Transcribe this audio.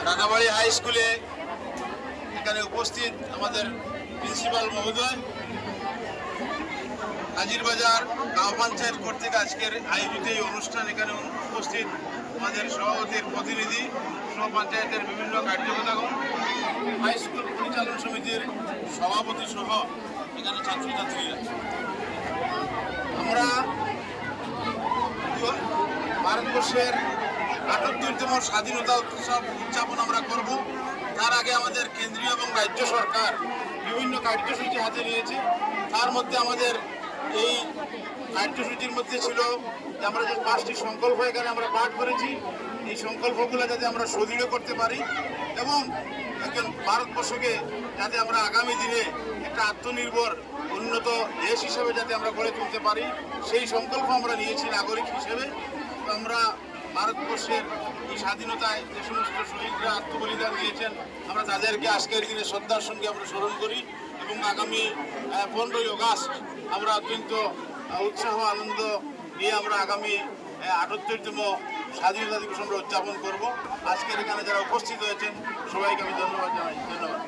রানাবাড়ি high স্কুলে এখানে উপস্থিত আমাদের প্রিন্সিপাল মহোদয়, হাজিরবাজার গাঁও পঞ্চায়েত কর্তৃক আজকের আয়োজিত এই অনুষ্ঠান, এখানে উপস্থিত আমাদের সভাপতির প্রতিনিধি, সহ পঞ্চায়েতের বিভিন্ন কার্যকর্তাগণ, হাই স্কুল পরিচালন সমিতির সভাপতি সহ এখানে ছাত্রছাত্রীরা। আমরা ভারতবর্ষের ৭৮তম স্বাধীনতা উৎসব উদযাপন আমরা করব। তার আগে আমাদের কেন্দ্রীয় এবং রাজ্য সরকার বিভিন্ন কার্যসূচি হাতে নিয়েছে। তার মধ্যে আমাদের এই কার্যসূচির মধ্যে ছিল যে আমরা যে ৫টি সংকল্প এখানে আমরা পাঠ করেছি, এই সংকল্পগুলো যাতে আমরা সুদৃঢ় করতে পারি এবং একজন ভারতবর্ষকে যাতে আমরা আগামী দিনে একটা আত্মনির্ভর উন্নত দেশ হিসেবে যাতে আমরা গড়ে তুলতে পারি, সেই সংকল্প আমরা নিয়েছি নাগরিক হিসেবে। তো আমরা ভারতবর্ষের এই স্বাধীনতায় যে সমস্ত শহীদরা আত্মবলিদান দিয়েছেন, আমরা তাদেরকে আজকের দিনে শ্রদ্ধার সঙ্গে আমরা স্মরণ করি এবং আগামী 15ই আগস্ট আমরা অত্যন্ত উৎসাহ আনন্দ নিয়ে আমরা আগামী ৭৮তম স্বাধীনতা দিবস আমরা উদযাপন করব। আজকের এখানে যারা উপস্থিত হয়েছেন সবাইকে আমি ধন্যবাদ জানাই। ধন্যবাদ।